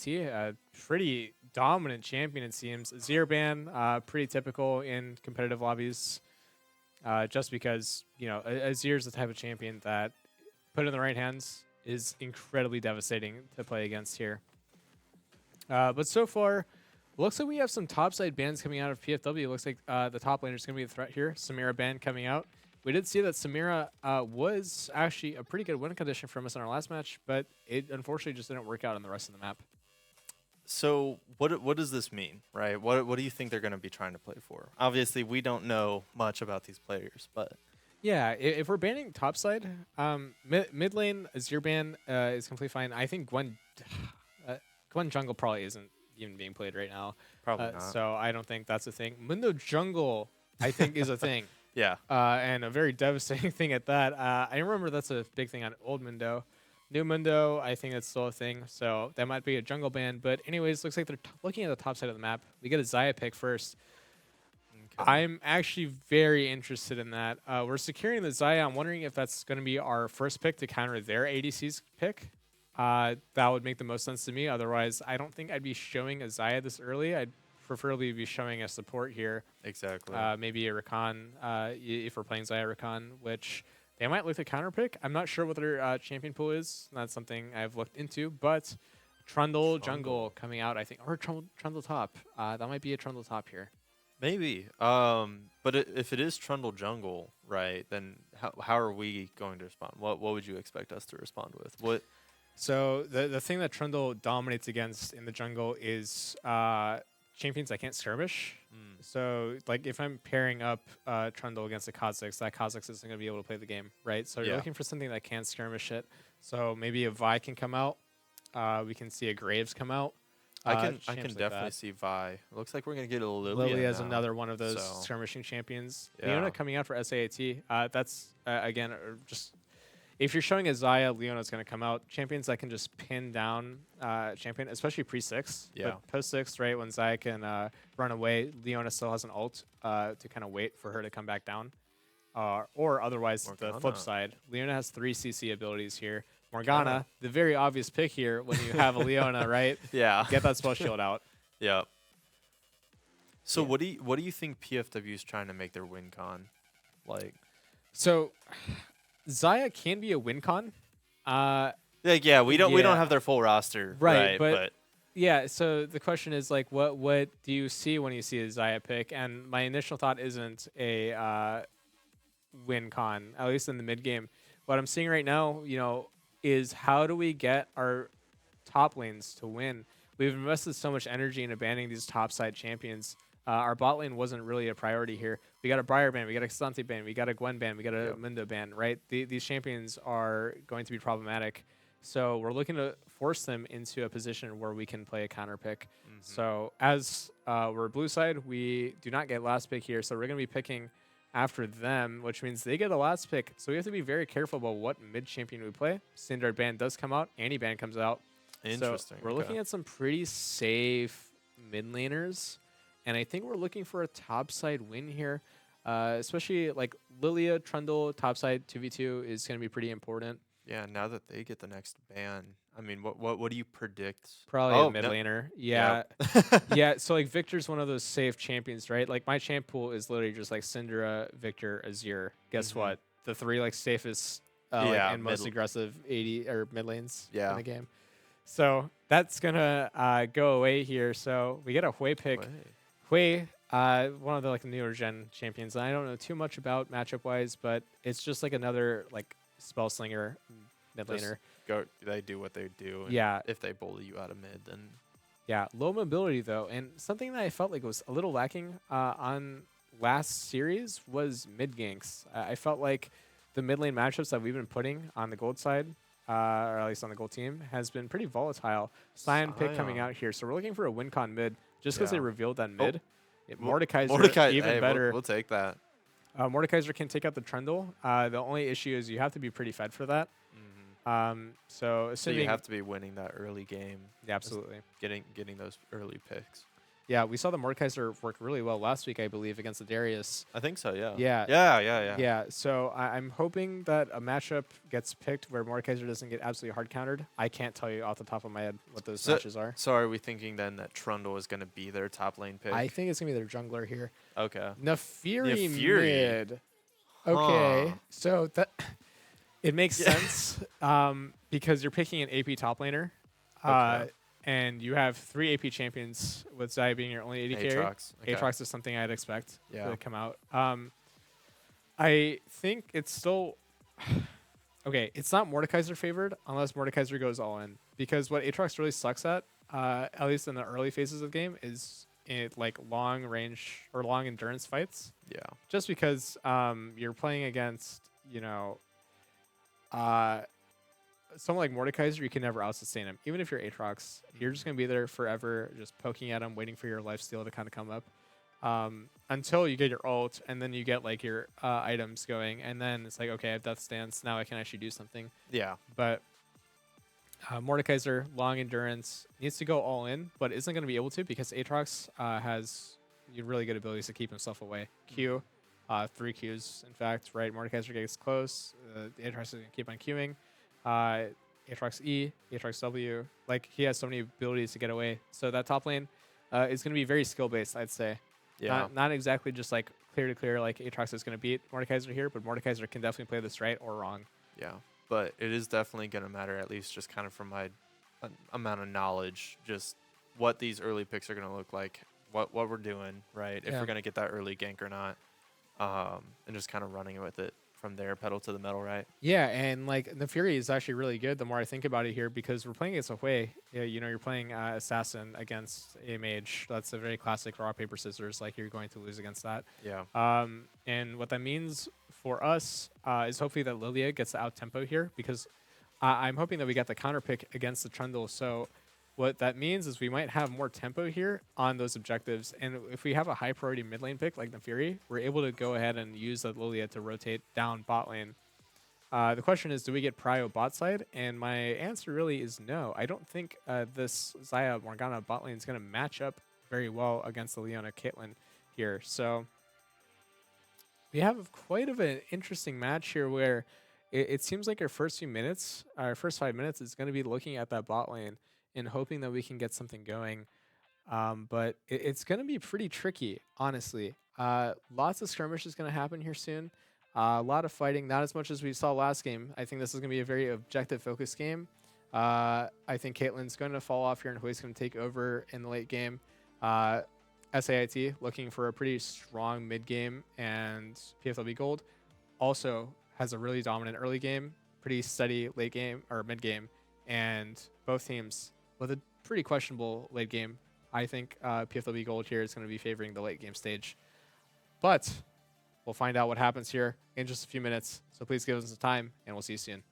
T, a pretty dominant champion it seems. Zero ban, pretty typical in competitive lobbies. Just because Azir is the type of champion that, put in the right hands, is incredibly devastating to play against here. But so far, looks like we have some topside bans coming out of PFW. Looks like the top laner is going to be the threat here. Samira ban coming out. We did see that Samira was actually a pretty good win condition from us in our last match, but it unfortunately just didn't work out on the rest of the map. So what does this mean, right? What do you think they're going to be trying to play for? Obviously, we don't know much about these players, but yeah, if we're banning topside, mid lane Azir ban is completely fine. I think Gwen jungle probably isn't even being played right now. probably not. So I don't think that's a thing. Mundo jungle, I think, is a thing. Yeah. And a very devastating thing at that. I remember that's a big thing on old Mundo. New Mundo, I think that's still a thing. So that might be a jungle ban. But anyways, looks like they're looking at the top side of the map. We get a Xayah pick first. Okay. I'm actually very interested in that. We're securing the Xayah. I'm wondering if that's going to be our first pick to counter their ADC's pick. That would make the most sense to me. Otherwise, I don't think I'd be showing a Xayah this early. I'd preferably be showing a support here. Exactly. Maybe a Rakan if we're playing Xayah Rakan, which they might look to counter pick. I'm not sure what their champion pool is. That's something I've looked into. But Trundle jungle coming out, I think. Or Trundle top. That might be a Trundle top here. Maybe. But if it is Trundle jungle, right, then how are we going to respond? What would you expect us to respond with? What? So the thing that Trundle dominates against in the jungle is champions that can't skirmish. So like if I'm pairing up Trundle against a Kha'Zix, that Kha'Zix isn't going to be able to play the game, right? So you're looking for something that can skirmish it. So maybe a Vi can come out. We can see a Graves come out. I can like definitely see Vi. It looks like we're going to get a Lilia Lilia as now, another one of those so. skirmishing champions. Yeah. Leona coming out for SAIT. That's, again, just... If you're showing a Xayah, Leona's going to come out. Champions that can just pin down champion, especially pre-6. Yeah. But post-6, right, when Xayah can run away, Leona still has an ult to kind of wait for her to come back down. Or otherwise, Morgana. the flip side. Leona has 3 CC abilities here. Morgana, the very obvious pick here when you have a Leona, right? Yeah. Get that spell shield out. Yeah. So what do you think PFW is trying to make their win con? Like, so Xayah can be a win con. we don't have their full roster, right? But yeah, so the question is like, what do you see when you see a Xayah pick? And my initial thought isn't a win con, at least in the mid game. What I'm seeing right now, is how do we get our top lanes to win? We've invested so much energy in abandoning these top side champions. Our bot lane wasn't really a priority here. We got a Briar ban, we got a Xanthi ban, we got a Gwen ban, we got a Mundo ban, right? These champions are going to be problematic. So we're looking to force them into a position where we can play a counter pick. So as we're blue side, we do not get last pick here. So we're going to be picking after them, which means they get the last pick. So we have to be very careful about what mid champion we play. Standard ban does come out. Anti ban comes out. interesting. So we're looking at some pretty safe mid laners. And I think we're looking for a topside win here. Especially like Lilia, Trundle, topside 2v2 is going to be pretty important. Yeah, now that they get the next ban, I mean, what do you predict? Probably a mid laner. Yeah. Yep. Yeah, so like Victor's one of those safe champions, right? Like my champ pool is literally just like Syndra, Victor, Azir. Guess what? The 3 like safest and most aggressive 80 or mid lanes in the game. So that's gonna go away here. So we get a Hui pick. Hui, one of the like newer gen champions. I don't know too much about matchup wise, but it's just like another like spell slinger mid laner. They do what they do. And Yeah. if they bully you out of mid, then Yeah, low mobility though, and something that I felt like was a little lacking on last series was mid ganks. I felt like the mid lane matchups that we've been putting on the gold side, or at least on the gold team, has been pretty volatile. Sion pick coming out here, so we're looking for a win con mid just because they revealed that mid. Mordekaiser even better. We'll take that. Mordekaiser can take out the Trundle. The only issue is you have to be pretty fed for that. So assuming you have to be winning that early game. Yeah, absolutely. Getting those early picks. Yeah, we saw the Mordekaiser work really well last week, I believe, against the Darius. I think so. Yeah. Yeah. Yeah. Yeah, so I'm hoping that a matchup gets picked where Mordekaiser doesn't get absolutely hard countered. I can't tell you off the top of my head what those matches are. So are we thinking then that Trundle is going to be their top lane pick? I think it's going to be their jungler here. Okay. Nefiri Nefiri. mid. Okay, Huh. so that it makes sense because you're picking an AP top laner. Okay. And you have 3 AP champions, with Zaya being your only AD carry. Aatrox. Okay. Aatrox is something I'd expect Yeah. to come out. I think it's still okay. It's not Mordekaiser favored unless Mordekaiser goes all in, because what Aatrox really sucks at least in the early phases of the game, is it like long range or long endurance fights. Yeah. Just because you're playing against someone like Mordekaiser, you can never out-sustain him. Even if you're Aatrox, you're just going to be there forever, just poking at him, waiting for your lifesteal to kind of come up until you get your ult, and then you get like your items going, and then it's like, okay, I have Death Stance, now I can actually do something. Yeah. But Mordekaiser, long endurance, needs to go all in, but isn't going to be able to because Aatrox has really good abilities to keep himself away. Q, 3 Qs, in fact, right? Mordekaiser gets close, Aatrox is going to keep on queuing. Aatrox E, Aatrox W, like he has so many abilities to get away. So that top lane is going to be very skill based, I'd say. Yeah. Not exactly just like clear to clear like Aatrox is going to beat Mordekaiser here, but Mordekaiser can definitely play this right or wrong. Yeah. But it is definitely going to matter, at least just kind of from my amount of knowledge, just what these early picks are going to look like, what we're doing, right? If we're going to get that early gank or not, and just kind of running with it from there, pedal to the metal, right? Yeah, and like Nefiri is actually really good the more I think about it here, because we're playing against a Hui. You're playing Assassin against a mage. That's a very classic rock, paper, scissors. Like, you're going to lose against that. Yeah. And what that means for us is hopefully that Lilia gets the out-tempo here, because I'm hoping that we got the counter pick against the Trundle. So what that means is we might have more tempo here on those objectives. And if we have a high priority mid lane pick like Nefiri, we're able to go ahead and use the Lilia to rotate down bot lane. The question is, do we get prio bot side? And my answer really is no. I don't think this Xayah Morgana bot lane is going to match up very well against the Leona Caitlyn here. So we have quite of an interesting match here where it seems like our first 5 minutes is going to be looking at that bot lane and hoping that we can get something going. But it's going to be pretty tricky, honestly. Lots of skirmish is going to happen here soon. A lot of fighting, not as much as we saw last game. I think this is going to be a very objective-focused game. I think Caitlyn's going to fall off here, and Hui's going to take over in the late game. SAIT looking for a pretty strong mid-game, and PFLB Gold also has a really dominant early game, pretty steady late game or mid-game, and both teams with a pretty questionable late game. I think PFLB Gold here is going to be favoring the late game stage. But we'll find out what happens here in just a few minutes. So please give us some time, and we'll see you soon.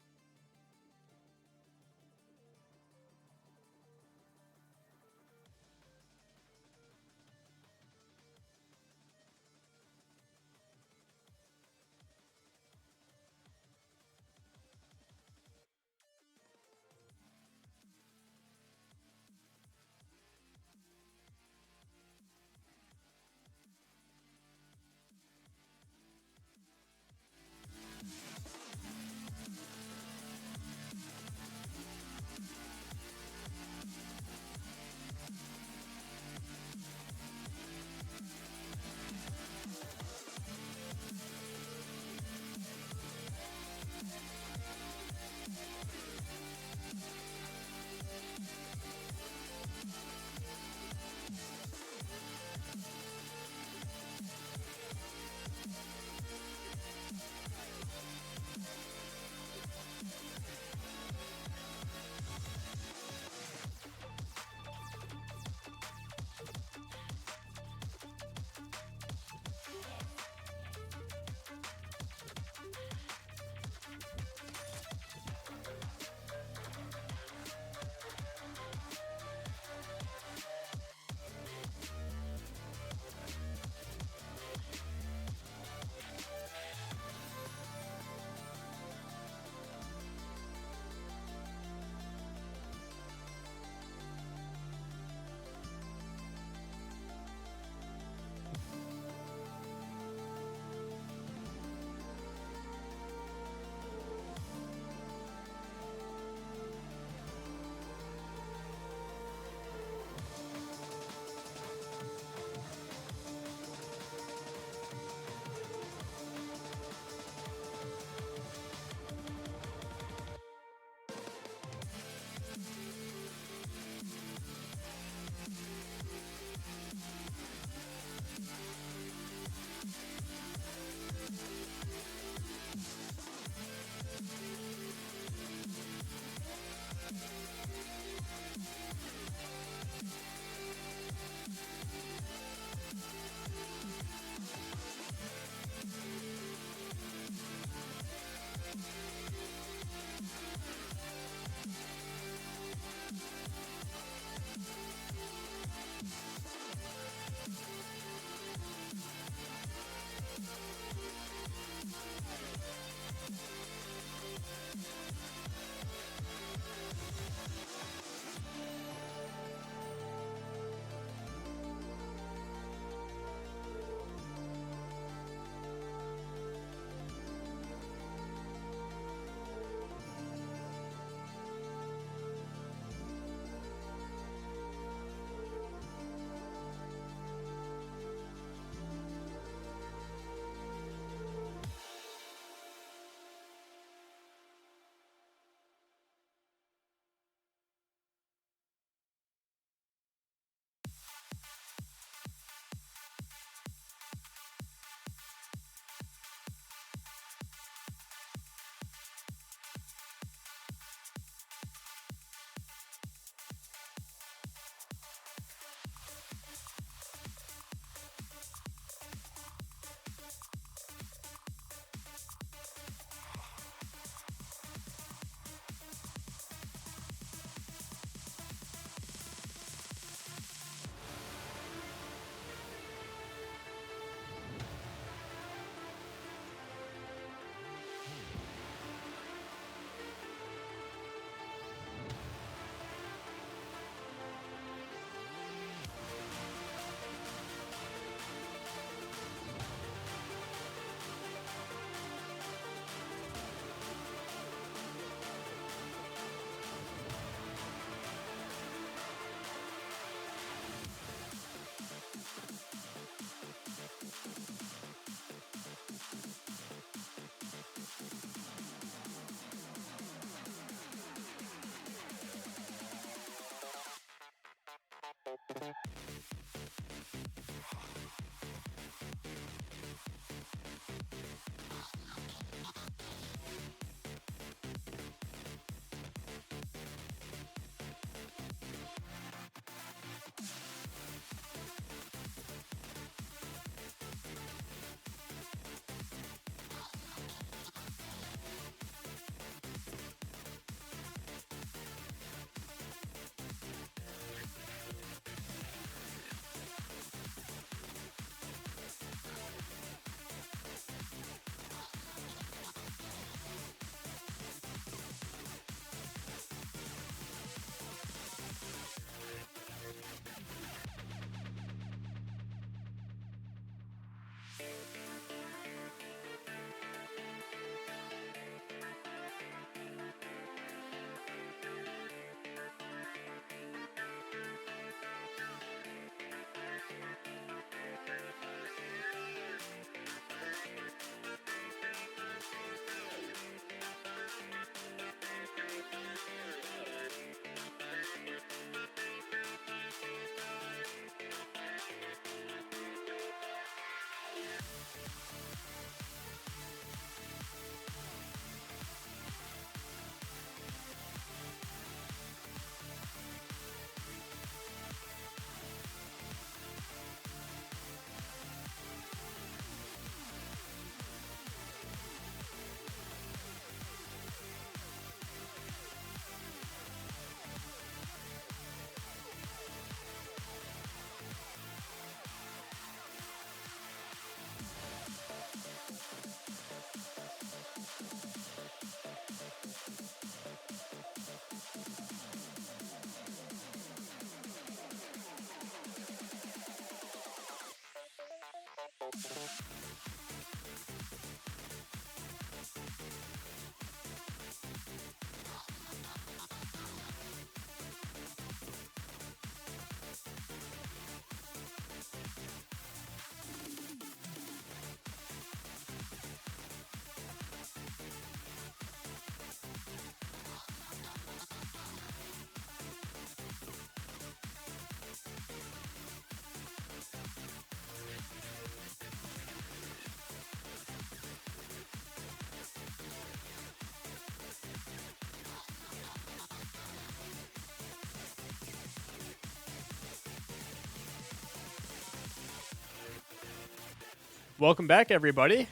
Welcome back, everybody.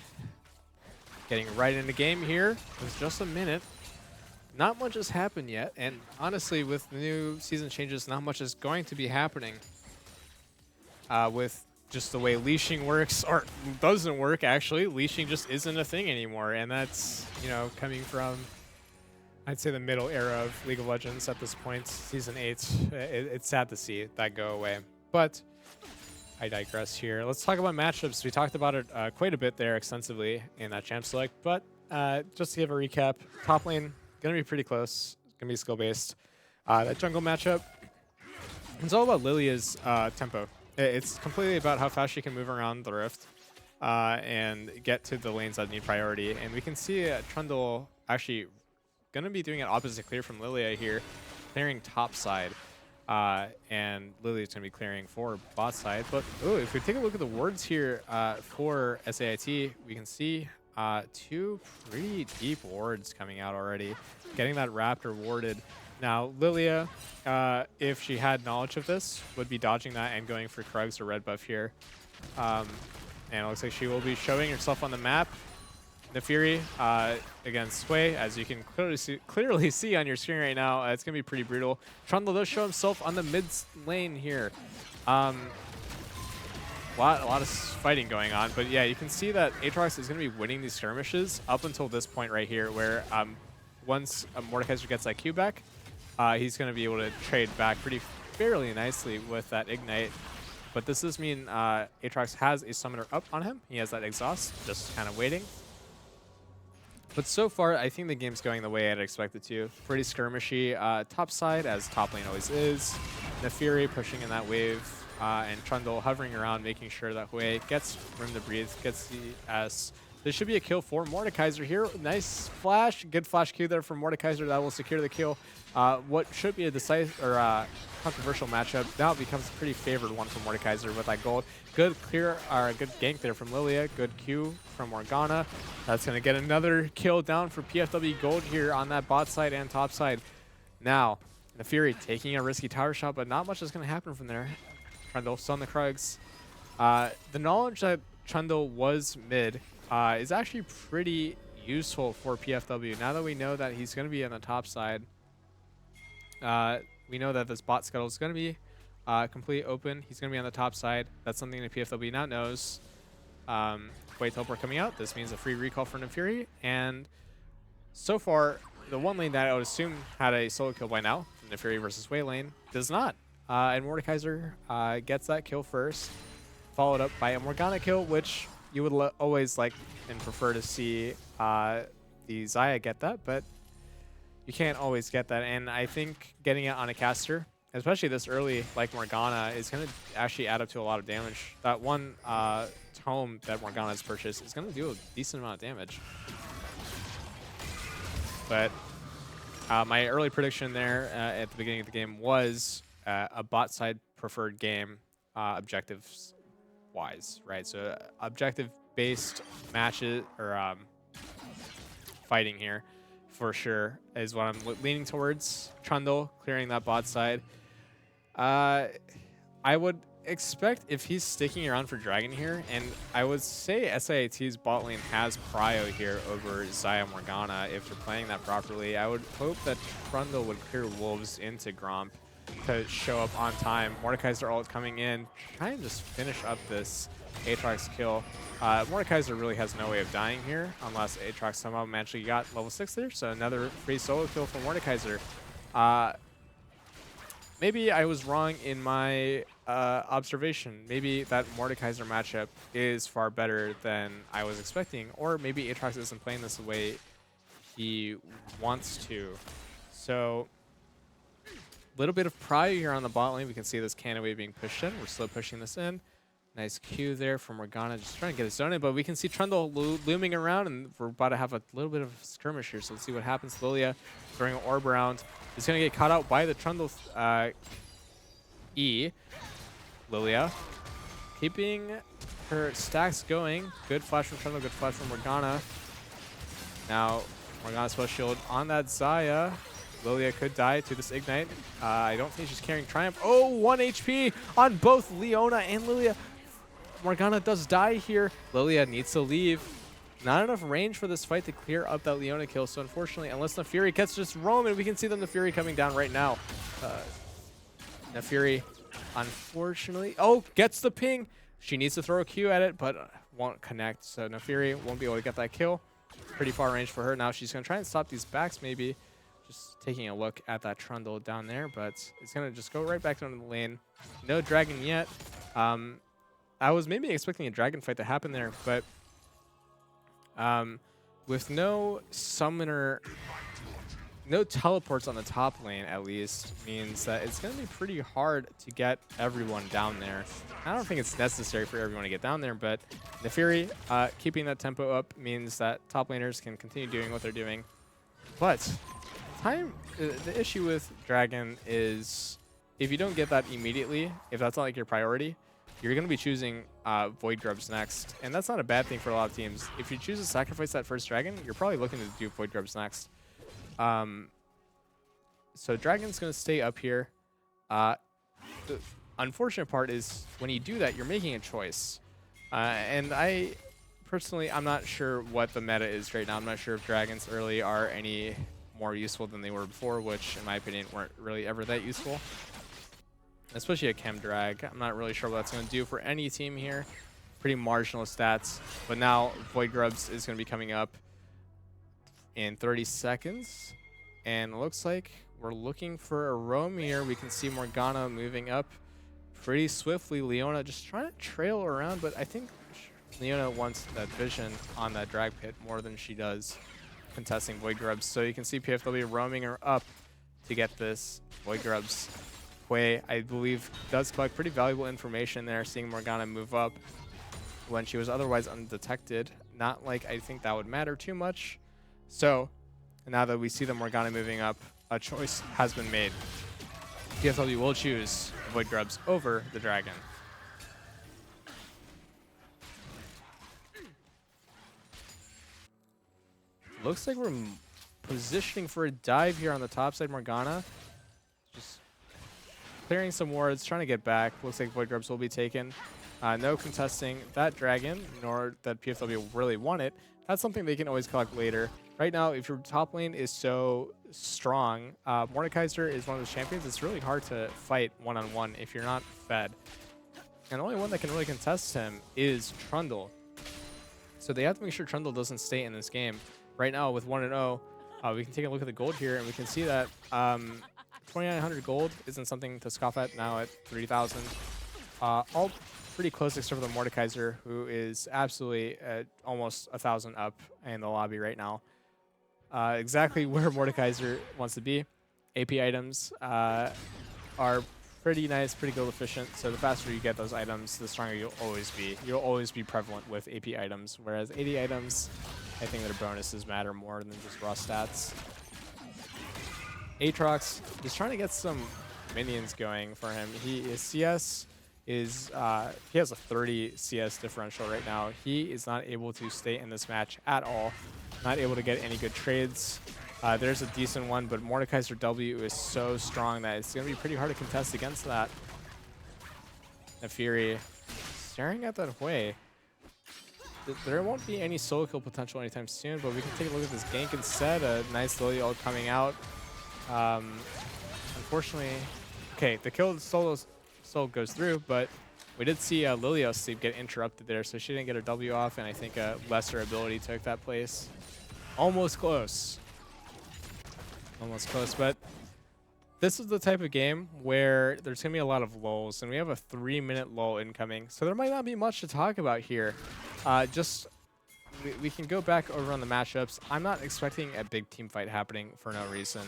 Getting right into game here. It's just a minute. Not much has happened yet, and honestly, with the new season changes, not much is going to be happening. With just the way leashing works, or doesn't work, actually. Leashing just isn't a thing anymore, and that's, you know, coming from, I'd say, the middle era of League of Legends at this point, Season 8. It's sad to see that go away, but I digress here. Let's talk about matchups. We talked about it quite a bit there extensively in that champ select, but just to give a recap, top lane, going to be pretty close. Going to be skill-based. That jungle matchup, it's all about Lilia's tempo. It's completely about how fast she can move around the rift and get to the lanes that need priority. And we can see Trundle actually going to be doing an opposite clear from Lilia here, clearing top side. And Lily's going to be clearing for bot side. But if we take a look at the wards here for SAIT, we can see two pretty deep wards coming out already, getting that Raptor warded. Now, Lilia, if she had knowledge of this, would be dodging that and going for Krugs or red buff here. And it looks like she will be showing herself on the map. Nefiri against Sway, as you can clearly see on your screen right now. It's going to be pretty brutal. Trundle does show himself on the mid lane here. A lot of fighting going on, but yeah, you can see that Aatrox is going to be winning these skirmishes up until this point right here, where once Mordekaiser gets that Q back, he's going to be able to trade back fairly nicely with that Ignite. But this does mean Aatrox has a summoner up on him. He has that exhaust, just kind of waiting. But so far, I think the game's going the way I'd expect it to. Pretty skirmishy top side, as top lane always is. Nefiri pushing in that wave, and Trundle hovering around, making sure that Hui gets room to breathe, gets the This should be a kill for Mordekaiser here. Nice flash. Good flash Q there from Mordekaiser. That will secure the kill. What should be a decisive or controversial matchup now becomes a pretty favored one for Mordekaiser with that gold. Good clear, or good gank there from Lilia. Good Q from Morgana. That's going to get another kill down for PFW Gold here on that bot side and top side. Now, the Fury taking a risky tower shot, but not much is going to happen from there. Trundle still on the Krugs. The knowledge that Trundle was mid is actually pretty useful for PFW. Now that we know that he's going to be on the top side, we know that this bot scuttle is going to be completely open. He's going to be on the top side. That's something that PFW now knows. Wait, teleport coming out. This means a free recall for Nefiri. And so far, the one lane that I would assume had a solo kill by now, Nefiri versus Wei lane, does not. And Mordekaiser gets that kill first, followed up by a Morgana kill, which you would always like and prefer to see the Xayah get that, but you can't always get that. And I think getting it on a caster, especially this early, like Morgana, is going to actually add up to a lot of damage. That one tome that Morgana has purchased is going to do a decent amount of damage. But my early prediction there at the beginning of the game was a bot side preferred game, objectives wise, right? So objective based matches or fighting here for sure is what I'm leaning towards. Trundle clearing that bot side. I would expect if he's sticking around for Dragon here, and I would say SAIT's bot lane has prio here over Xayah Morgana if they're playing that properly. I would hope that Trundle would clear Wolves into Gromp to show up on time. Mordekaiser ult coming in, try and just finish up this Aatrox kill. Mordekaiser really has no way of dying here unless Aatrox somehow magically got level 6 there, so another free solo kill for Mordekaiser. Maybe I was wrong in my observation. Maybe that Mordekaiser matchup is far better than I was expecting, or maybe Aatrox isn't playing this the way he wants to. So little bit of prio here on the bot lane. We can see this cannon wave being pushed in. We're slow pushing this in. Nice Q there from Morgana, just trying to get his zone in, but we can see Trundle looming around, and we're about to have a little bit of skirmish here, so let's see what happens. Lilia throwing an orb around. He's going to get caught out by the Trundle E. Lilia keeping her stacks going. Good flash from Trundle, good flash from Morgana. Now, Morgana's spell shield on that Xayah. Lilia could die to this Ignite. I don't think she's carrying Triumph. Oh, 1 HP on both Leona and Lilia. Morgana does die here. Lilia needs to leave. Not enough range for this fight to clear up that Leona kill. So unfortunately, unless Nefiri gets just Roman, we can see them Nefiri coming down right now. Nefiri, unfortunately, gets the ping. She needs to throw a Q at it, but won't connect. So Nefiri won't be able to get that kill. Pretty far range for her. Now she's going to try and stop these backs maybe. Just taking a look at that Trundle down there, but it's going to just go right back down the lane. No Dragon yet. I was maybe expecting a Dragon fight to happen there, but with no summoner, no teleports on the top lane at least, means that it's going to be pretty hard to get everyone down there. I don't think it's necessary for everyone to get down there, but Nefiri keeping that tempo up means that top laners can continue doing what they're doing. But the issue with Dragon is if you don't get that immediately, if that's not like your priority, you're going to be choosing Void Grubs next. And that's not a bad thing for a lot of teams. If you choose to sacrifice that first Dragon, you're probably looking to do Void Grubs next. So Dragon's going to stay up here. The unfortunate part is when you do that, you're making a choice. And personally, I'm not sure what the meta is right now. I'm not sure if Dragons early are any more useful than they were before, which in my opinion weren't really ever that useful. Especially a Chem Drag. I'm not really sure what that's going to do for any team here. Pretty marginal stats. But now Void Grubs is going to be coming up in 30 seconds. And it looks like we're looking for a roam here. We can see Morgana moving up pretty swiftly. Leona just trying to trail around, but I think Leona wants that vision on that drag pit more than she does contesting Void Grubs. So you can see PFW roaming her up to get this Void Grubs. Quay, I believe, does collect pretty valuable information there, seeing Morgana move up when she was otherwise undetected. not like I think that would matter too much. So now that we see the Morgana moving up, a choice has been made. PFW will choose Void Grubs over the Dragon. Looks like we're positioning for a dive here on the top side. Morgana just clearing some wards, trying to get back. Looks like Void Grubs will be taken. No contesting that Dragon, nor that PFW really want it. That's something they can always collect later. Right now, if your top lane is so strong, Mordekaiser is one of those champions. It's really hard to fight one-on-one if you're not fed. And the only one that can really contest him is Trundle. So they have to make sure Trundle doesn't stay in this game. Right now, with 1-0, we can take a look at the gold here, and we can see that 2,900 gold isn't something to scoff at now at 3,000. All pretty close except for the Mordekaiser, who is absolutely almost 1,000 up in the lobby right now. Exactly where Mordekaiser wants to be. AP items are pretty nice, pretty gold efficient. So the faster you get those items, the stronger you'll always be. You'll always be prevalent with AP items, whereas AD items, I think their bonuses matter more than just raw stats. Aatrox is trying to get some minions going for him. His CS is he has a 30 CS differential right now. He is not able to stay in this match at all. Not able to get any good trades. There's a decent one, but Mordekaiser W is so strong that it's going to be pretty hard to contest against that. Nefiri staring at that Hui. There won't be any solo kill potential anytime soon, but we can take a look at this gank instead. A nice Lily ult coming out. Unfortunately, okay, the kill solo goes through, but we did see Lilios sleep get interrupted there, so she didn't get her W off, and I think a lesser ability took that place. Almost close. Almost close, but this is the type of game where there's going to be a lot of lulls, and we have a 3-minute lull incoming, so there might not be much to talk about here. We can go back over on the matchups. I'm not expecting a big team fight happening for no reason.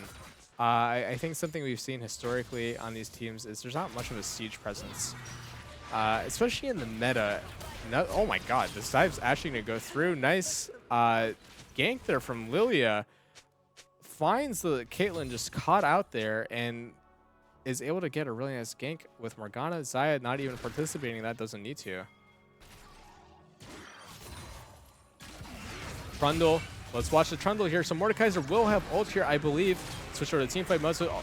I think something we've seen historically on these teams is there's not much of a siege presence, especially in the meta. No, oh my god, this dive's actually going to go through. Nice gank there from Lilia. Finds the Caitlyn just caught out there and is able to get a really nice gank with Morgana. Xayah not even participating. That doesn't need to. Trundle. Let's watch the Trundle here. So Mordekaiser will have ult here, I believe. Switch over to teamfight mode. So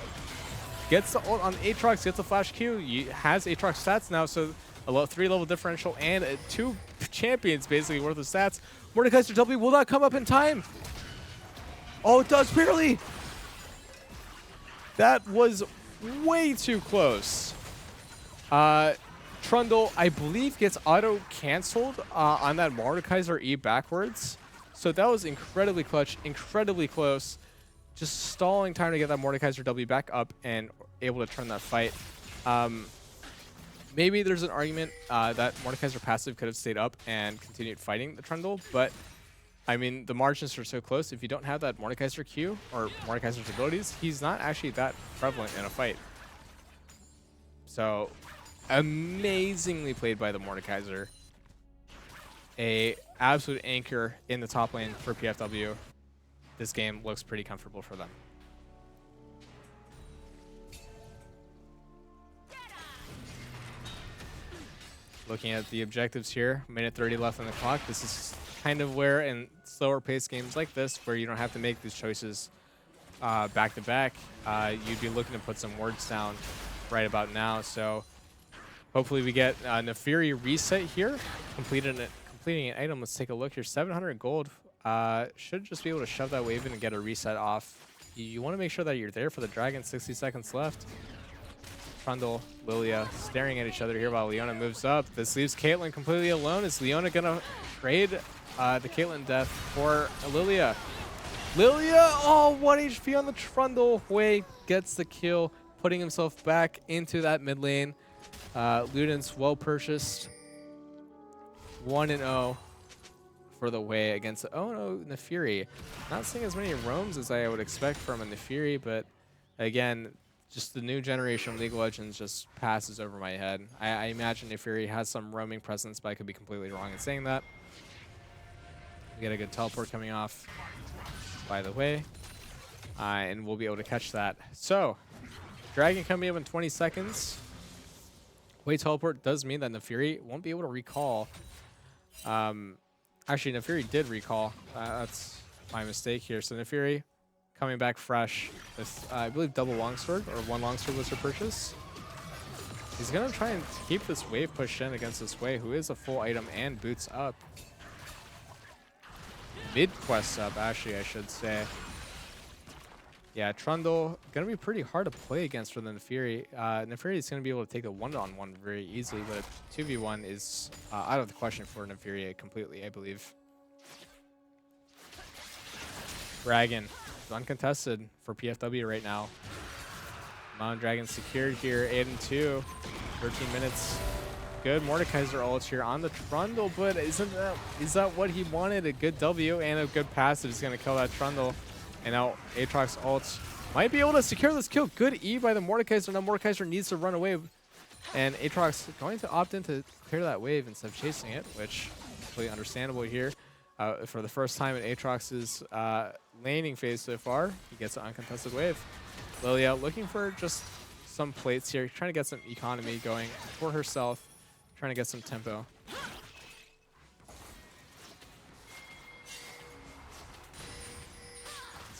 gets the ult on Aatrox, gets the flash Q. Has Aatrox stats now, so a 3-level differential and 2 champions basically worth of stats. Mordekaiser W will not come up in time. Oh, it does barely. That was way too close. Trundle, I believe, gets auto-canceled on that Mordekaiser E backwards. So that was incredibly clutch, incredibly close. Just stalling time to get that Mordekaiser W back up and able to turn that fight. Maybe there's an argument that Mordekaiser passive could have stayed up and continued fighting the Trundle, but I mean, the margins are so close. If you don't have that Mordekaiser Q or Mordekaiser's abilities, he's not actually that prevalent in a fight. So, amazingly played by the Mordekaiser. A absolute anchor in the top lane for PFW. This game looks pretty comfortable for them. Looking at the objectives here, minute 30 left on the clock. This is kind of where in slower paced games like this, where you don't have to make these choices back to back, you'd be looking to put some words down right about now. So hopefully we get Nefiri reset here, completing an item. Let's take a look here. 700 gold. Should just be able to shove that wave in and get a reset off. You want to make sure that you're there for the dragon. 60 seconds left. Trundle, Lilia staring at each other here while Leona moves up. This leaves Caitlyn completely alone. Is Leona going to trade the Caitlyn death for Lilia? Lilia, oh, 1 HP on the Trundle. Hui gets the kill, putting himself back into that mid lane. Luden's well purchased. 1-0 for the Hui against, oh no, Nefiri. Not seeing as many roams as I would expect from a Nefiri, but again, just the new generation of League of Legends just passes over my head. I imagine Nefiri has some roaming presence, but I could be completely wrong in saying that. We get a good teleport coming off, by the way. And we'll be able to catch that. So, Dragon coming up in 20 seconds. Way teleport does mean that Nefiri won't be able to recall. Actually, Nefiri did recall. That's my mistake here. So Nefiri coming back fresh with, I believe, double longsword, or one longsword was her purchase. He's going to try and keep this wave pushed in against this Wei, who is a full item and boots up. Mid-quest up, actually, I should say. Yeah, Trundle, going to be pretty hard to play against for the Nefiri. Nefiri is going to be able to take a one-on-one very easily, but 2v1 is out of the question for Nefiri completely, I believe. Dragon is uncontested for PFW right now. Mountain Dragon secured here, 8-2, 13 minutes. Good Mordekaiser ult here on the Trundle, but is that what he wanted? A good W and a good passive is going to kill that Trundle. And now Aatrox ult might be able to secure this kill. Good E by the Mordekaiser. Now Mordekaiser needs to run away. And Aatrox going to opt in to clear that wave instead of chasing it, which is completely understandable here. For the first time in Aatrox's laning phase so far, he gets an uncontested wave. Lilia looking for just some plates here, trying to get some economy going for herself, trying to get some tempo.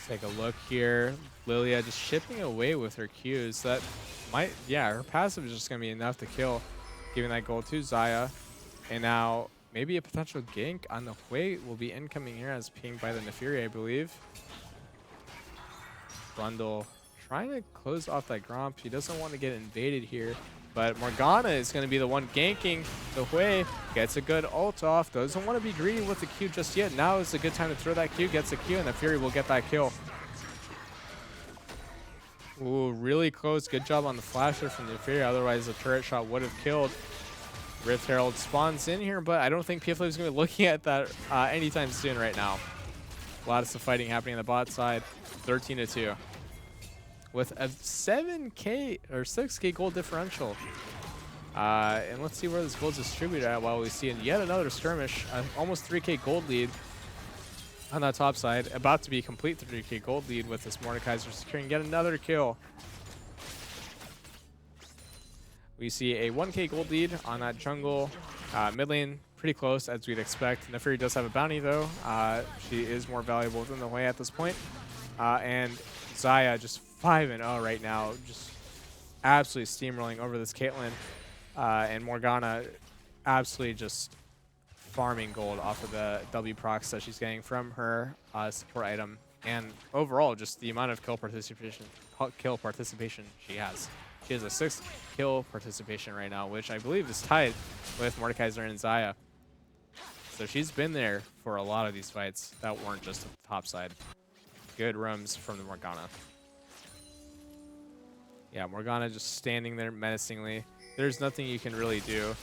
Take a look here. Lilia just chipping away with her Qs. That might, yeah, her passive is just going to be enough to kill, giving that gold to Xayah. And now maybe a potential gank on the Hui will be incoming here as pinged by the Nefiri, I believe. Brundle trying to close off that Gromp. He doesn't want to get invaded here. But Morgana is going to be the one ganking the Hui. Gets a good ult off. Doesn't want to be greedy with the Q just yet. Now is a good time to throw that Q. Gets a Q, and the Fury will get that kill. Ooh, really close. Good job on the flasher from the Fury. Otherwise, the turret shot would have killed. Rift Herald spawns in here, but I don't think PFW is going to be looking at that anytime soon right now. Lots of fighting happening on the bot side. 13-2. With a 7K or 6K gold differential. And let's see where this gold's distributed at while we see yet another skirmish. Almost 3K gold lead on that top side. About to be complete 3K gold lead with this Mordekaiser securing yet another kill. We see a 1K gold lead on that jungle. Mid lane, pretty close as we'd expect. Nefiri does have a bounty though. She is more valuable than the Hui at this point. And Xayah just 5-0 right now, just absolutely steamrolling over this Caitlyn. And Morgana absolutely just farming gold off of the W procs that she's getting from her support item. And overall, just the amount of kill participation she has. She has a 6 kill participation right now, which I believe is tied with Mordekaiser and Xayah. So she's been there for a lot of these fights that weren't just at the top side. Good roams from the Morgana. Yeah, Morgana just standing there menacingly. There's nothing you can really do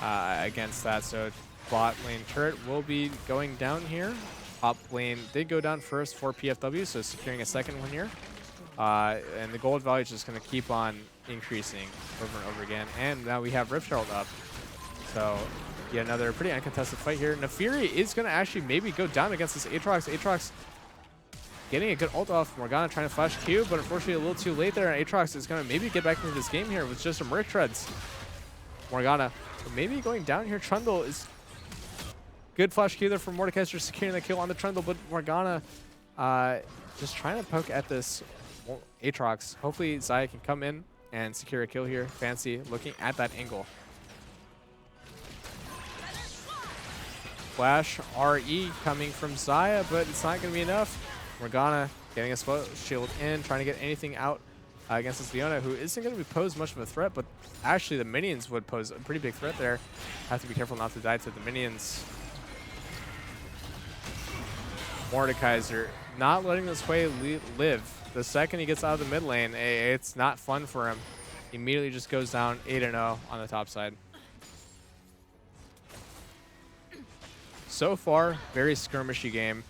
against that. So bot lane turret will be going down here. Top lane did go down first for PFW, so securing a second one here. And the gold value is just going to keep on increasing over and over again. And now we have Rift Herald up. So yet another pretty uncontested fight here. Nefiri is going to actually maybe go down against this Aatrox. Aatrox getting a good ult off. Morgana trying to flash Q, but unfortunately a little too late there. And Aatrox is going to maybe get back into this game here with just some Merc Treads. Morgana maybe going down here. Trundle is good flash Q there from Mordekaiser securing the kill on the Trundle, but Morgana just trying to poke at this Aatrox. Hopefully Xayah can come in and secure a kill here. Fancy looking at that angle. Flash RE coming from Xayah, but it's not going to be enough. Morgana getting a spell shield in, trying to get anything out against this Leona, who isn't going to pose much of a threat, but actually the minions would pose a pretty big threat there. Have to be careful not to die to the minions. Mordekaiser not letting this Hui live. The second he gets out of the mid lane, it's not fun for him. He immediately just goes down 8-0 on the top side. So far, very skirmishy game.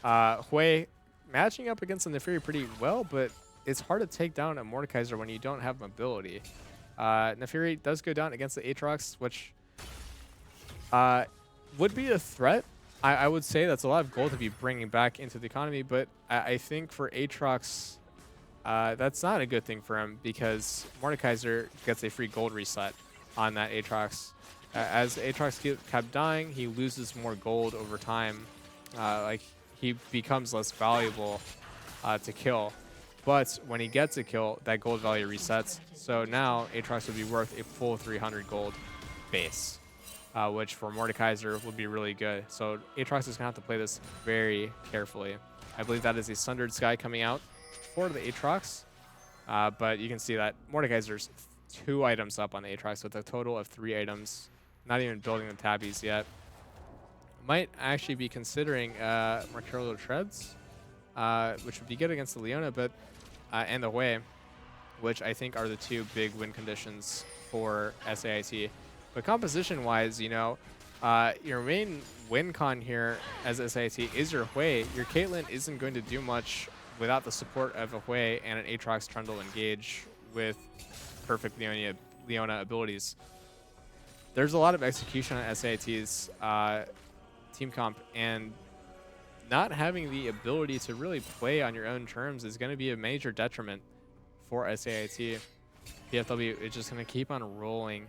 Hui matching up against the Nefiri pretty well, but it's hard to take down a Mordekaiser when you don't have mobility. Nefiri does go down against the Aatrox, which would be a threat I would say that's a lot of gold to be bringing back into the economy, but I think for Aatrox, that's not a good thing for him because Mordekaiser gets a free gold reset on that Aatrox. As Aatrox kept dying, he loses more gold over time. Like he becomes less valuable to kill. But when he gets a kill, that gold value resets. So now Aatrox would be worth a full 300 gold base, which for Mordekaiser would be really good. So Aatrox is going to have to play this very carefully. I believe that is a Sundered Sky coming out for the Aatrox. But you can see that Mordekaiser's 2 items up on the Aatrox with a total of 3 items. Not even building the tabbies yet. Might actually be considering Mercurial Treads, which would be good against the Leona, but and the Hui, which I think are the 2 big win conditions for SAIT. But composition-wise, you know, your main win con here as SAIT is your Hui. Your Caitlyn isn't going to do much without the support of a Hui and an Aatrox Trundle engage with perfect Leona abilities. There's a lot of execution on SAIT's team comp, and not having the ability to really play on your own terms is going to be a major detriment for SAIT. PFW is just going to keep on rolling,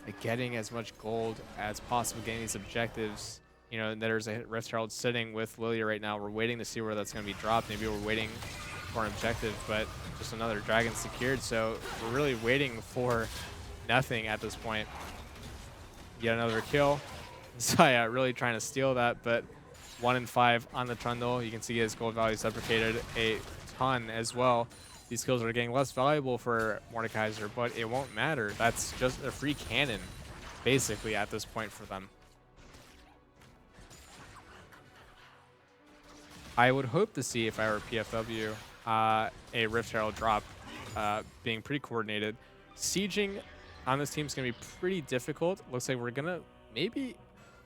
like getting as much gold as possible, getting these objectives. You know, there's a Rift Herald sitting with Lilia right now. We're waiting to see where that's going to be dropped. Maybe we're waiting for an objective, but just another dragon secured. So we're really waiting for nothing at this point. Get another kill. Zaya really trying to steal that, but 1 in 5 on the Trundle. You can see his gold value deprecated a ton as well. These kills are getting less valuable for Mordekaiser, but it won't matter. That's just a free cannon, basically, at this point for them. I would hope to see, if I were PFW, a Rift Herald drop being pretty coordinated. Sieging on this team is going to be pretty difficult. Looks like we're going to maybe...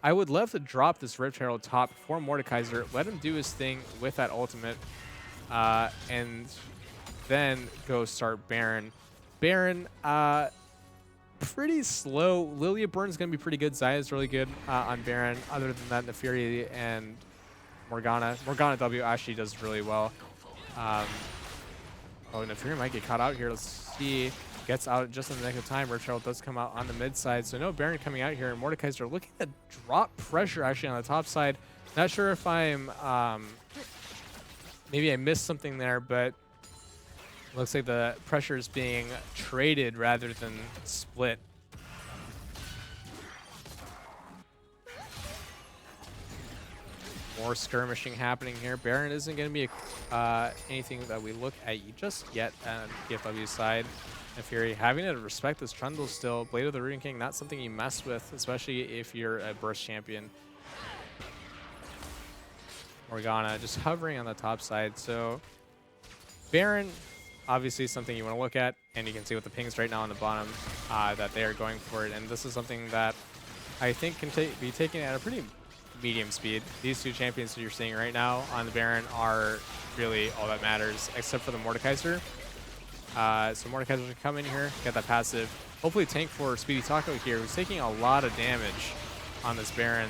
I would love to drop this Rift Herald top for Mordekaiser, let him do his thing with that ultimate, and then go start Baron. Baron, pretty slow. Lilia Burn's going to be pretty good. Zaya's really good on Baron. Other than that, Nefiri and Morgana. Morgana W actually does really well. Oh, Nefiri might get caught out here. Let's see. Gets out just in the nick of time. Rift Herald does come out on the mid side. So no Baron coming out here. And Mordekaiser looking to drop pressure actually on the top side. Not sure if I'm... maybe I missed something there, but looks like the pressure is being traded rather than split. More skirmishing happening here. Baron isn't going to be anything that we look at just yet on PFW's side. Fury having to respect this Trundle still. Blade of the Rune King, not something you mess with, especially if you're a burst champion. Morgana just hovering on the top side. So Baron, obviously something you want to look at, and you can see with the pings right now on the bottom that they are going for it. And this is something that I think can be taken at a pretty medium speed. These 2 champions that you're seeing right now on the Baron are really all that matters, except for the Mordekaiser. So Mordekaiser should come in here, get that passive. Hopefully tank for Speedy Taco here, who's taking a lot of damage on this Baron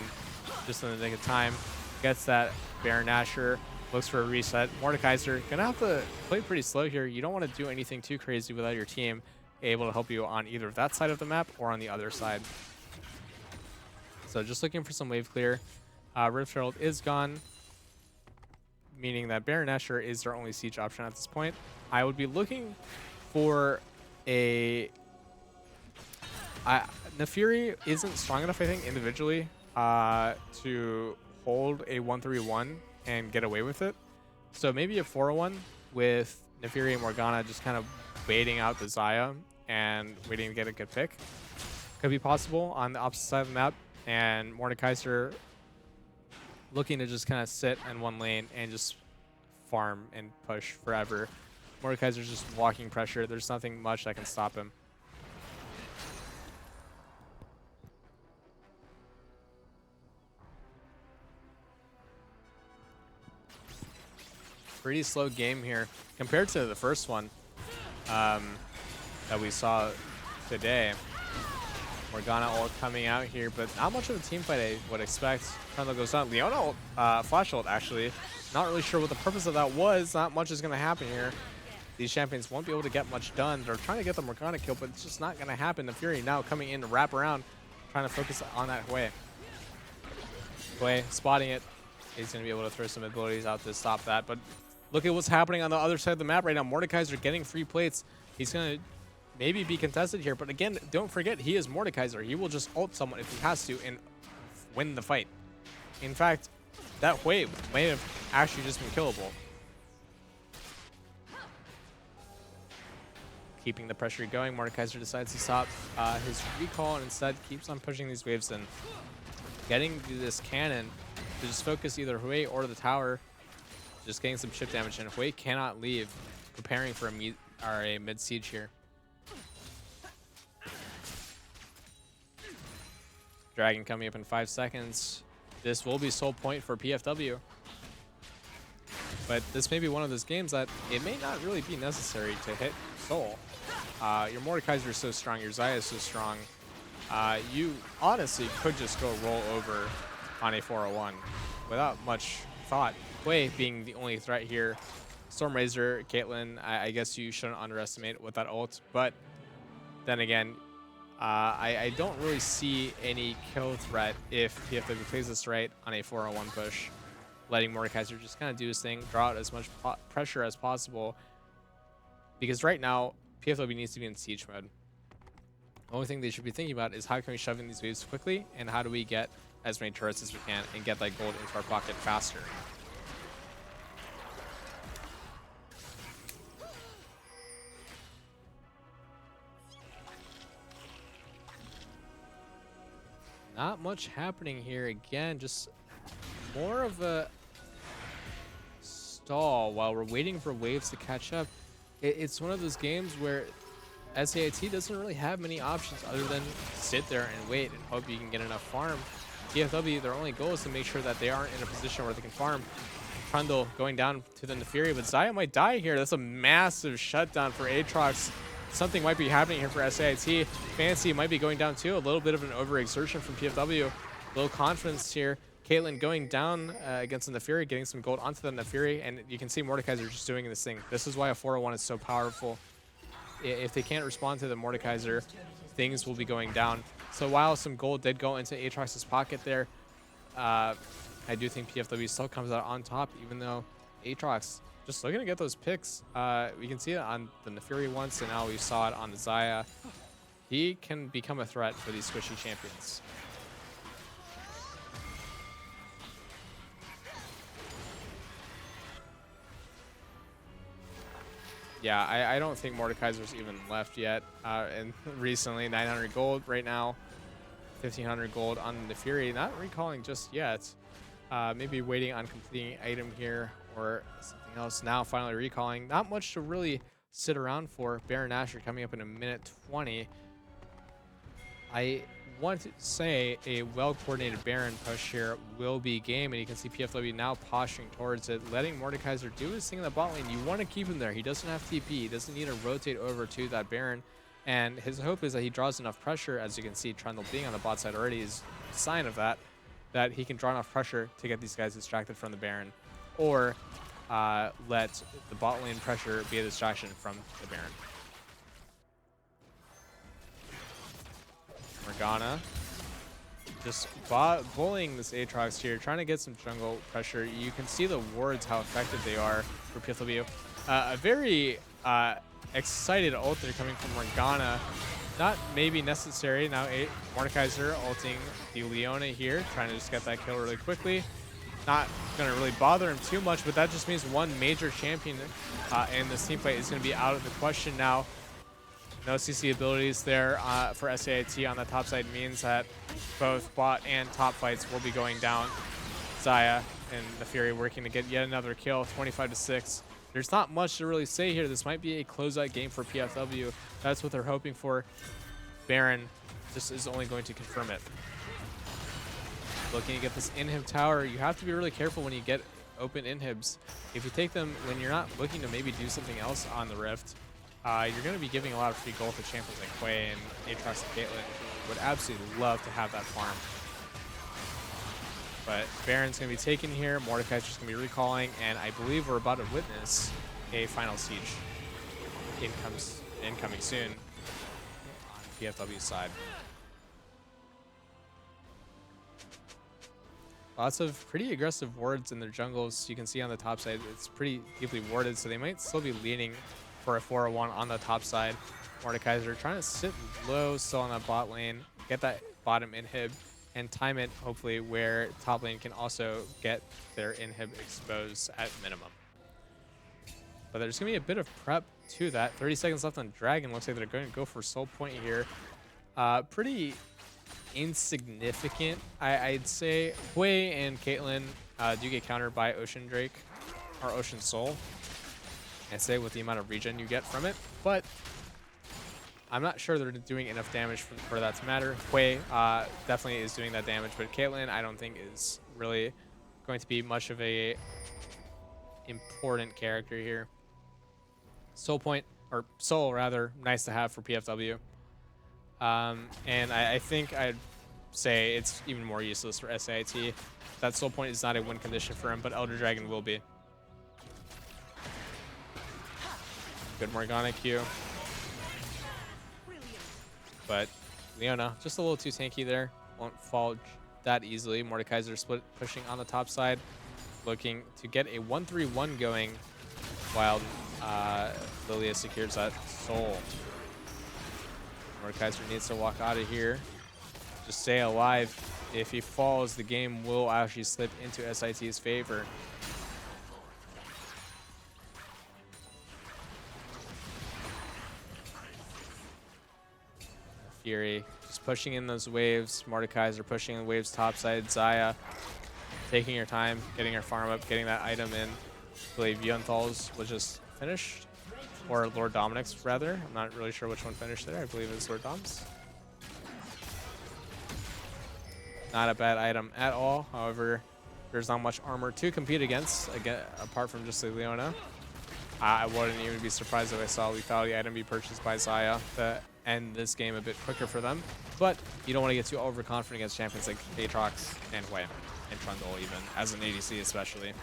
just in the nick of time. Gets that Baron Asher, looks for a reset. Mordekaiser gonna have to play pretty slow here. You don't want to do anything too crazy without your team able to help you on either that side of the map or on the other side. So just looking for some wave clear. Rift Herald is gone, meaning that Baron Asher is their only siege option at this point. I would be looking for a... Nefiri isn't strong enough, I think, individually to hold a 1-3-1 and get away with it. So maybe a 4-1 with Nefiri and Morgana just kind of waiting out the Zaya and waiting to get a good pick. Could be possible on the opposite side of the map. And Mordekaiser looking to just kind of sit in one lane and just farm and push forever. Mordekaiser's just walking pressure. There's nothing much that can stop him. Pretty slow game here compared to the first one that we saw today. Morgana ult coming out here, but not much of a team fight I would expect. Trundle goes down. Leona ult, flash ult actually. Not really sure what the purpose of that was. Not much is going to happen here. These champions won't be able to get much done. They're trying to get the Morgana kill, but it's just not going to happen. The Fury now coming in to wrap around, trying to focus on that Hui. Hui spotting it. He's going to be able to throw some abilities out to stop that. But look at what's happening on the other side of the map right now. Mordekaiser getting free plates. He's going to maybe be contested here. But again, don't forget, he is Mordekaiser. He will just ult someone if he has to and win the fight. In fact, that Hui may have actually just been killable. Keeping the pressure going, Mordekaiser decides to stop his recall and instead keeps on pushing these waves in. Getting this cannon to just focus either Hui or the tower, just getting some chip damage, and Hui cannot leave, preparing for a mid-siege here. Dragon coming up in 5 seconds. This will be sole point for PFW. But this may be one of those games that it may not really be necessary to hit Soul. Your Mordekaiser is so strong, your Xayah is so strong. You honestly could just go roll over on a 401 without much thought. Hui being the only threat here. Stormrazor, Caitlyn, I guess you shouldn't underestimate with that ult. But then again, I don't really see any kill threat if PFW plays this right on a 401 push. Letting Mordekaiser just kind of do his thing, draw out as much pressure as possible. Because right now, PFW needs to be in siege mode. The only thing they should be thinking about is how can we shove in these waves quickly, and how do we get as many turrets as we can and get that gold into our pocket faster. Not much happening here. Again, just more of a stall while we're waiting for waves to catch up. It's one of those games where SAIT doesn't really have many options other than sit there and wait and hope you can get enough farm. PFW, their only goal is to make sure that they aren't in a position where they can farm. Trundle going down to the Nefiri, but Xayah might die here. That's a massive shutdown for Aatrox. Something might be happening here for SAIT. Fancy might be going down too. A little bit of an overexertion from PFW. Low confidence here. Caitlyn going down against the Nefiri, getting some gold onto the Nefiri, and you can see Mordekaiser just doing this thing. This is why a 401 is so powerful. If they can't respond to the Mordekaiser, things will be going down. So while some gold did go into Aatrox's pocket there, I do think PFW still comes out on top, even though Aatrox just looking to get those picks. We can see it on the Nefiri once, and now we saw it on the Xayah. He can become a threat for these squishy champions. Yeah, I don't think Mordekaiser's even left yet. And recently, 900 gold right now, 1,500 gold on the Fury. Not recalling just yet. Maybe waiting on completing an item here or something else. Now finally recalling. Not much to really sit around for. Baron Nashor coming up in a minute 20. I want to say a well-coordinated Baron push here will be game, and you can see PFW now posturing towards it, letting Mordekaiser do his thing in the bot lane. You want to keep him there. He doesn't have TP. He doesn't need to rotate over to that Baron, and his hope is that he draws enough pressure. As you can see, Trundle being on the bot side already is a sign of that, that he can draw enough pressure to get these guys distracted from the Baron, or let the bot lane pressure be a distraction from the Baron. Morgana just bullying this Aatrox here, trying to get some jungle pressure. You can see the wards, how effective they are for PFW. A very excited ult there coming from Morgana. Not maybe necessary. Now Mordekaiser ulting the Leona here, trying to just get that kill really quickly. Not going to really bother him too much, but that just means one major champion in this team fight is going to be out of the question now. No CC abilities there for SAIT on the top side means that both bot and top fights will be going down. Xayah and the Fury working to get yet another kill, 25-6. There's not much to really say here. This might be a closeout game for PFW. That's what they're hoping for. Baron just is only going to confirm it. Looking to get this inhib tower. You have to be really careful when you get open inhibs. If you take them when you're not looking to maybe do something else on the Rift, you're going to be giving a lot of free gold to champions like Hui and Aatrox and Caitlyn. Would absolutely love to have that farm. But Baron's going to be taken here. Mordekaiser's just going to be recalling. And I believe we're about to witness a final siege incoming soon on PFW's side. Lots of pretty aggressive wards in their jungles. You can see on the top side, it's pretty deeply warded, so they might still be leaning for a 4-1 on the top side. Mordekaiser trying to sit low still on that bot lane, get that bottom inhib, and time it hopefully where top lane can also get their inhib exposed at minimum. But there's going to be a bit of prep to that. 30 seconds left on Dragon. Looks like they're going to go for soul point here. Pretty insignificant, I'd say. Hui and Caitlyn do get countered by Ocean Drake or Ocean Soul, I'd say, with the amount of regen you get from it. But I'm not sure they're doing enough damage for that to matter. Hui definitely is doing that damage, but Caitlyn I don't think is really going to be much of a important character here. Soul point, or Soul rather, nice to have for PFW. And I think I'd say it's even more useless for SAIT. That soul point is not a win condition for him, but Elder Dragon will be. Good Morgana Q. But Leona, just a little too tanky there. Won't fall that easily. Mordekaiser split pushing on the top side, looking to get a 1-3-1 going while Lilia secures that soul. Mordekaiser needs to walk out of here. Just stay alive. If he falls, the game will actually slip into SIT's favor. Fury just pushing in those waves. Mordekaiser pushing in waves topside. Xayah taking her time, getting her farm up, getting that item in. I believe Yunthal's was just finished. Or Lord Dominic's, rather. I'm not really sure which one finished there. I believe it's Lord Dom's. Not a bad item at all. However, there's not much armor to compete against, apart from just the Leona. I wouldn't even be surprised if I saw a lethality item be purchased by Xayah to end this game a bit quicker for them. But you don't want to get too overconfident against champions like Aatrox and Hui, and Trundle even, as an ADC especially.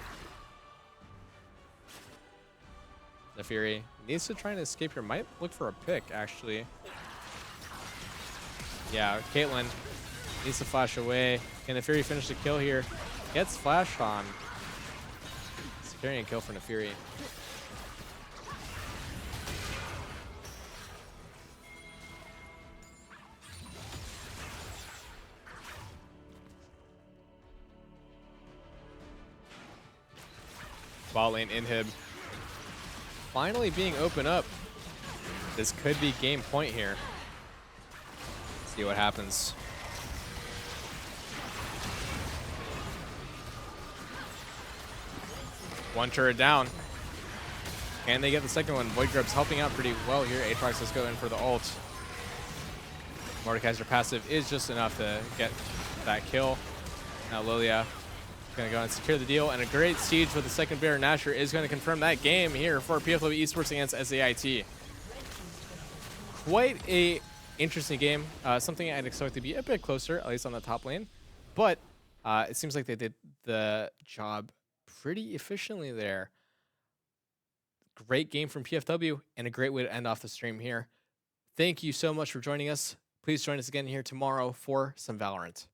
The Fury needs to try and escape here. Might look for a pick, actually. Yeah, Caitlyn needs to flash away. Can the Fury finish the kill here? Gets flashed on. Securing a kill for the Fury. Bot lane inhib finally being opened up. This could be game point here. See what happens. One turret down. Can they get the second one? Void Grub's helping out pretty well here. Aatrox is going for the ult. Mordekaiser passive is just enough to get that kill. Now Lilia going to go and secure the deal, and a great siege with the second Baron Nashor is going to confirm that game here for PFW Esports against SAIT. Quite a interesting game. Something I'd expect to be a bit closer, at least on the top lane. But it seems like they did the job pretty efficiently there. Great game from PFW, and a great way to end off the stream here. Thank you so much for joining us. Please join us again here tomorrow for some Valorant.